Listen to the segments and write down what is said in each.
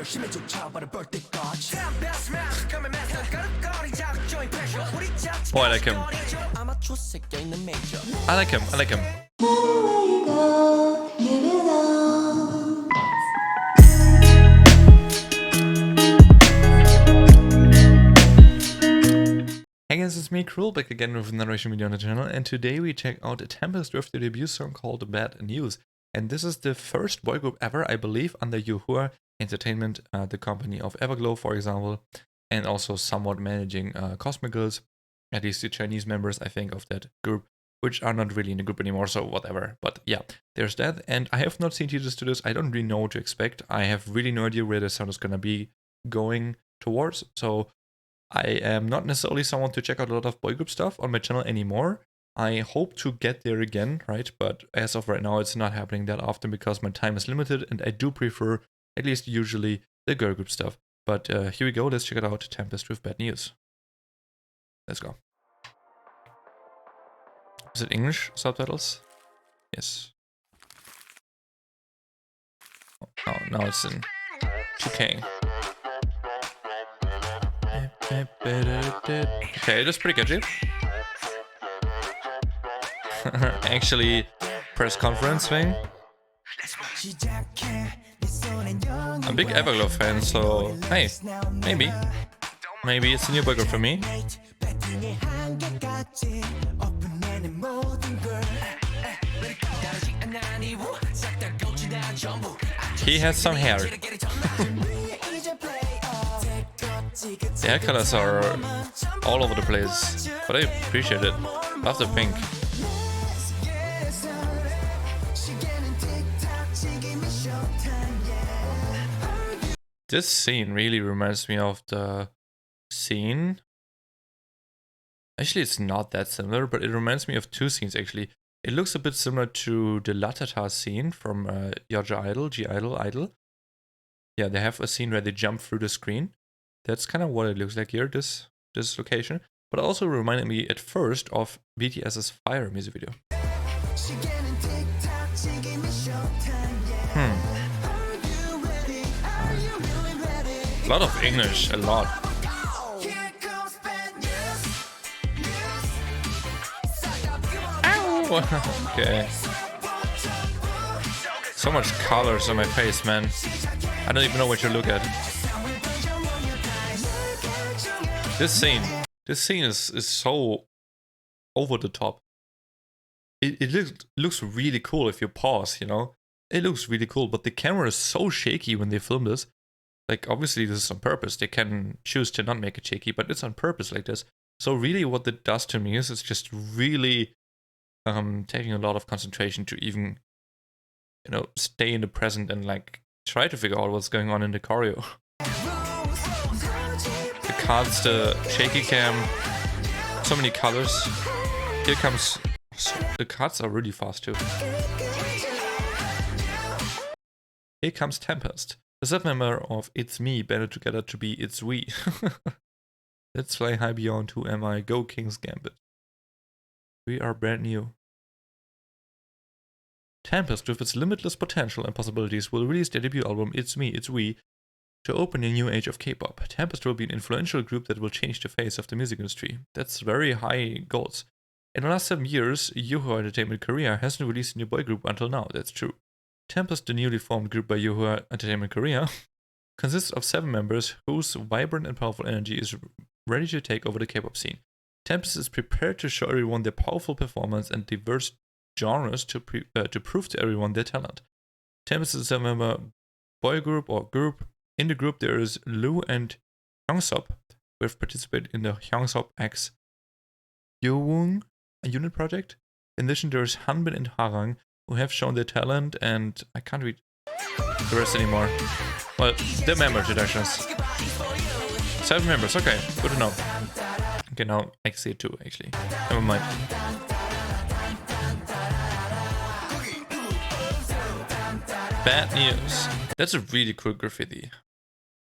Oh, I like him. I like him. I like him. Hey guys, it's me, Cruel, back again with another video on the channel, and today we check out a Tempest with the debut song called Bad News. And this is the first boy group ever, I believe, under Yuhua Entertainment, the company of Everglow, for example, and also somewhat managing Cosmicals, at least the Chinese members, I think, of that group, which are not really in the group anymore, so whatever. But yeah, there's that, and I have not seen teasers to this. I don't really know what to expect. I have really no idea where the sound is gonna be going towards, so I am not necessarily someone to check out a lot of boy group stuff on my channel anymore. I hope to get there again, right? But as of right now, it's not happening that often because my time is limited, and I do prefer, at least usually, the girl group stuff. But here we go, let's check it out, Tempest with Bad News. Let's go. Is it English subtitles? Yes. Oh, no, now it's in 2K. Okay, that's pretty catchy. Actually, press conference thing. I'm a big Everglow fan, so hey, maybe it's a new boy group for me. He has some hair. The hair colors are all over the place, but I appreciate it. Love the pink. This scene really reminds me of the scene. Actually, it's not that similar, but it reminds me of two scenes actually. It looks a bit similar to the Latata scene from G-Idol. Yeah, they have a scene where they jump through the screen. That's kind of what it looks like here, this location. But it also reminded me at first of BTS's Fire music video. A lot of English, a lot. Ow! Okay. So much colors on my face, man. I don't even know what to look at. This scene is so over the top. It looks really cool if you pause, you know? It looks really cool, but the camera is so shaky when they film this. Like, obviously this is on purpose. They can choose to not make it shaky, but it's on purpose like this. So really what it does to me is it's just really taking a lot of concentration to even, you know, stay in the present and like try to figure out what's going on in the choreo. The cards, the shaky cam, so many colors. Here comes, the cards are really fast too. Here comes Tempest, the sub-member of It's Me, better together to be It's We. Let's fly high beyond who am I, go King's Gambit. We are brand new. Tempest, with its limitless potential and possibilities, will release their debut album It's Me, It's We to open a new age of K-pop. Tempest will be an influential group that will change the face of the music industry. That's very high goals. In the last 7 years, Yuhua Entertainment Korea hasn't released a new boy group until now, that's true. Tempest, the newly formed group by Yuhua Entertainment Korea, consists of 7 members whose vibrant and powerful energy is ready to take over the K-pop scene. Tempest is prepared to show everyone their powerful performance and diverse genres to prove to everyone their talent. Tempest is a 7-member boy group or group. In the group there is Lu and Hyungsop, who have participated in the Hyungsop X Yowoong, a unit project. In addition there is Hanbin and Harang, who have shown their talent, and I can't read the rest anymore. Well, they're member introductions. 7 members, okay, good to know. Okay, now I see it too, actually. Never mind. Bad News. That's a really cool graffiti.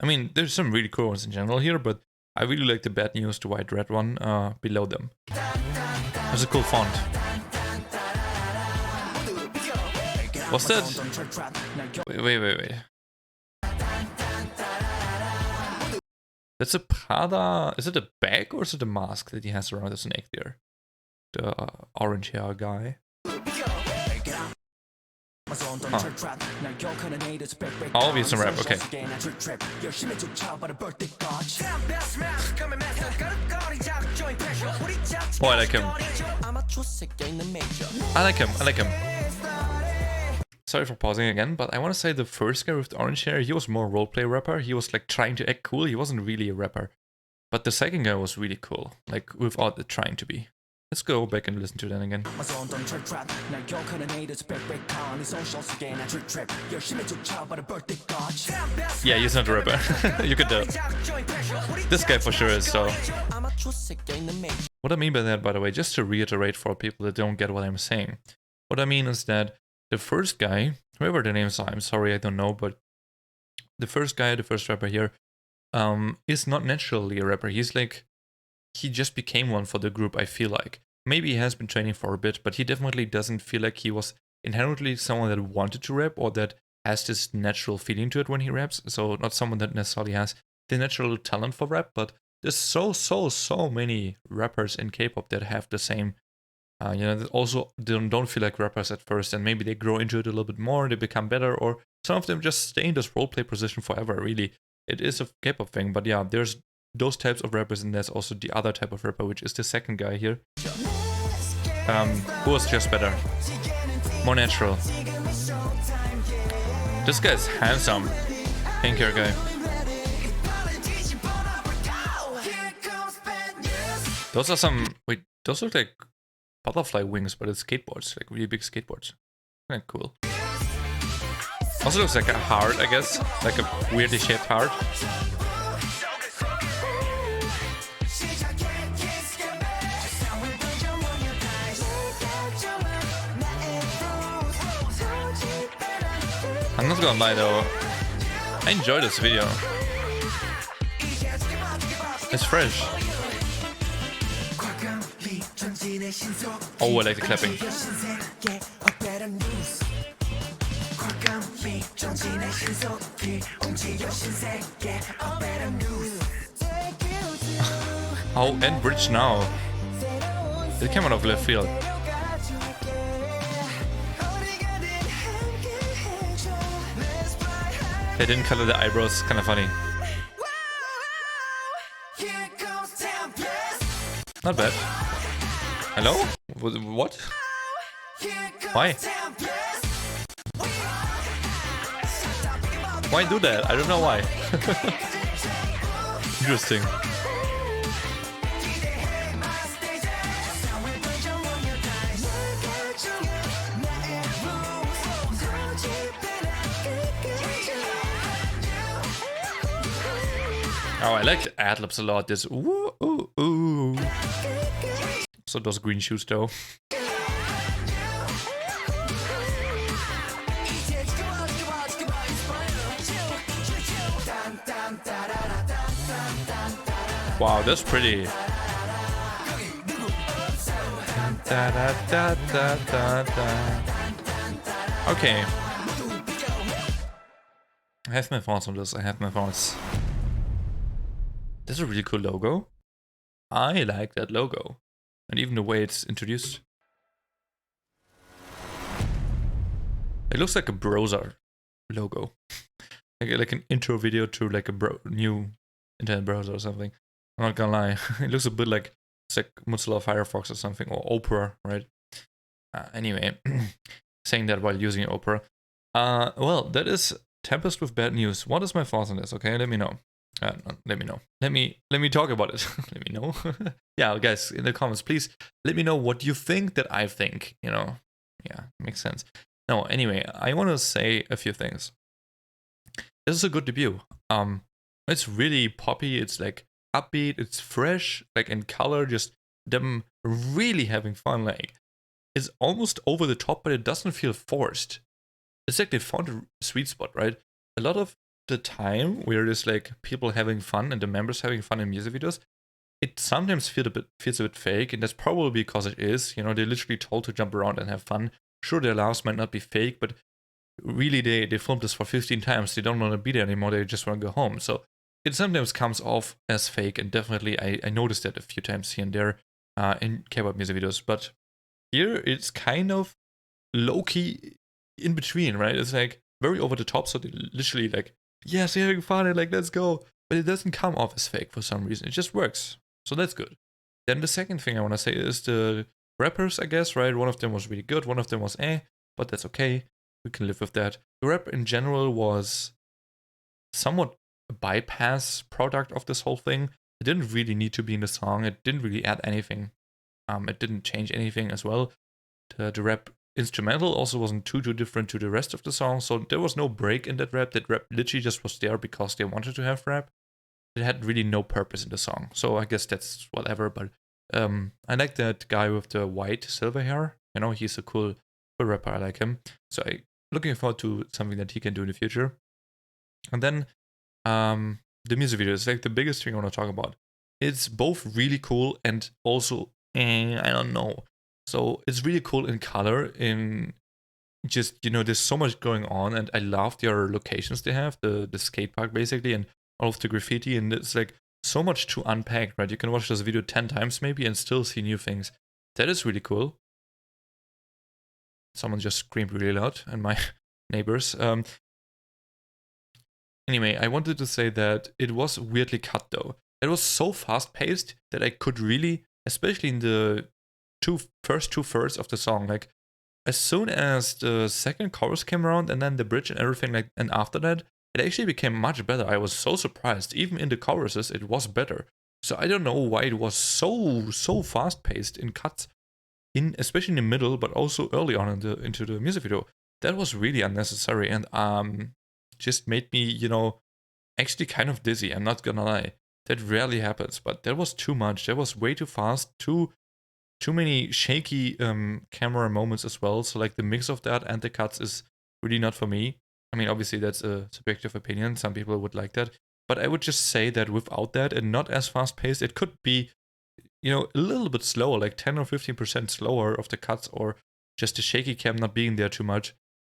I mean, there's some really cool ones in general here, but I really like the Bad News, the white red one below them. That's a cool font. What's that? Wait. That's a Prada. Is it a bag or is it a mask that he has around his neck there? The orange hair guy. Huh. I'll be some rap, okay. Oh, I like him. I like him, I like him. Sorry for pausing again, but I want to say the first guy with the orange hair, he was more roleplay rapper. He was like trying to act cool. He wasn't really a rapper. But the second guy was really cool, like without it trying to be. Let's go back and listen to that again. Yeah, he's not a rapper. You could tell. This guy for sure is, so. What I mean by that, by the way, just to reiterate for people that don't get what I'm saying. What I mean is that the first guy, whoever the names are, I'm sorry, I don't know, but the first guy, the first rapper here, is not naturally a rapper. He's like, he just became one for the group, I feel like. Maybe he has been training for a bit, but he definitely doesn't feel like he was inherently someone that wanted to rap or that has this natural feeling to it when he raps. So not someone that necessarily has the natural talent for rap, but there's so many rappers in K-pop that have the same, that also don't feel like rappers at first, and maybe they grow into it a little bit more, they become better, or some of them just stay in this roleplay position forever, really. It is a K-pop thing, but yeah, there's those types of rappers, and there's also the other type of rapper, which is the second guy here, who was just better, more natural. This guy's handsome, pink hair guy. Those are some, wait, those look like butterfly wings, but it's skateboards, like really big skateboards. Kinda cool. Also looks like a heart, I guess, like a weirdly shaped heart. I'm not gonna lie though, I enjoy this video. It's fresh. Oh, I like the clapping. Oh, and bridge now. It came out of left field. They didn't color the eyebrows, kind of funny. Not bad. Hello? What? Why? Why do that? I don't know why. Interesting. Oh, I like the ad-libs a lot. This woo ooh ooh. So those green shoes though. Wow, that's pretty. Okay. I have my thoughts on this. I have my thoughts. That's a really cool logo. I like that logo. And even the way it's introduced. It looks like a browser logo. like an intro video to like a new internet browser or something. I'm not gonna lie. It looks a bit like it's like Mozilla Firefox or something, or Opera, right? Anyway, saying that while using Opera. Well, that is Tempest with bad news. What is my thoughts on this? Okay, let me know. Let me know. Let me talk about it. Let me know. Yeah, guys, in the comments, please let me know what you think that I think. You know, yeah, makes sense. No, anyway, I want to say a few things. This is a good debut. It's really poppy. It's like upbeat. It's fresh, like in color. Just them really having fun. Like it's almost over the top, but it doesn't feel forced. It's like they found a sweet spot, right? A lot of the time where there's like people having fun and the members having fun in music videos, it sometimes feels a bit fake, and that's probably because it is. You know, they're literally told to jump around and have fun. Sure, their laughs might not be fake, but really they filmed this for 15 times. They don't want to be there anymore. They just want to go home. So it sometimes comes off as fake, and definitely I noticed that a few times here and there in K-pop music videos. But here it's kind of low-key in between, right? It's like very over the top, so they literally like, yes, you're having fun, and like, let's go. But it doesn't come off as fake for some reason. It just works. So that's good. Then the second thing I want to say is the rappers, I guess, right? One of them was really good, one of them was but that's okay. We can live with that. The rap in general was somewhat a bypass product of this whole thing. It didn't really need to be in the song. It didn't really add anything. It didn't change anything as well. The rap instrumental also wasn't too different to the rest of the song, so there was no break in that rap. That rap literally just was there because they wanted to have rap. It had really no purpose in the song, so I guess that's whatever. But I like that guy with the white silver hair. You know, he's a cool rapper. I like him. So I looking forward to something that he can do in the future. And then the music video is like the biggest thing I want to talk about. It's both really cool and also I don't know. So it's really cool in color, in just, you know, there's so much going on, and I love their locations they have, the skate park basically, and all of the graffiti, and it's like so much to unpack, right? You can watch this video 10 times maybe and still see new things. That is really cool. Someone just screamed really loud, and my neighbors. Anyway, I wanted to say that it was weirdly cut though. It was so fast paced that I could really, especially in the first two thirds of the song, like as soon as the second chorus came around and then the bridge and everything, like, and after that, it actually became much better. I was so surprised. Even in the choruses, it was better. So I don't know why it was so fast paced in cuts, in especially in the middle, but also early on into the music video. That was really unnecessary and just made me, you know, actually kind of dizzy. I'm not gonna lie. That rarely happens, but that was too much. That was way too fast. Too many shaky camera moments as well. So like the mix of that and the cuts is really not for me. I mean, obviously that's a subjective opinion. Some people would like that, but I would just say that without that and not as fast paced, it could be, you know, a little bit slower, like 10 or 15% slower of the cuts, or just the shaky cam not being there too much.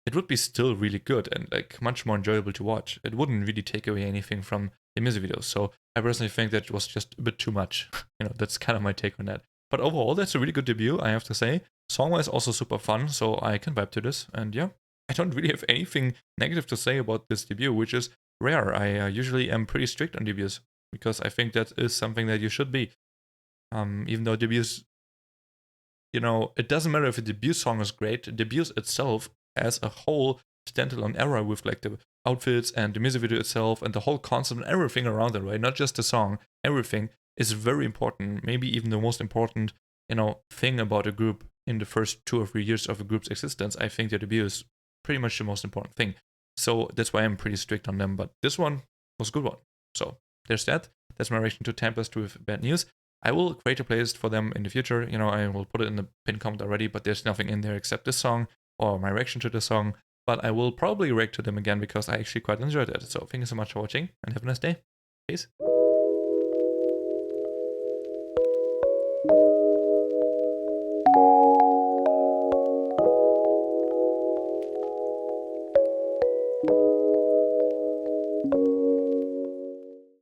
It would be still really good and like much more enjoyable to watch. It wouldn't really take away anything from the music videos. So I personally think that it was just a bit too much. You know, that's kind of my take on that. But overall, that's a really good debut, I have to say. Song-wise, also super fun, so I can vibe to this. And yeah, I don't really have anything negative to say about this debut, which is rare. I usually am pretty strict on debuts because I think that is something that you should be. Even though debuts, you know, it doesn't matter if a debut song is great. Debuts itself, as a whole, standalone era with like the outfits and the music video itself and the whole concept and everything around it, right? Not just the song, everything is very important. Maybe even the most important, you know, thing about a group in the first 2 or 3 years of a group's existence. I think the debut is pretty much the most important thing. So that's why I'm pretty strict on them. But this one was a good one. So there's that. That's my reaction to Tempest with Bad News. I will create a playlist for them in the future. You know, I will put it in the pin comment already, but there's nothing in there except this song or my reaction to the song. But I will probably react to them again because I actually quite enjoyed it. So thank you so much for watching and have a nice day. Peace.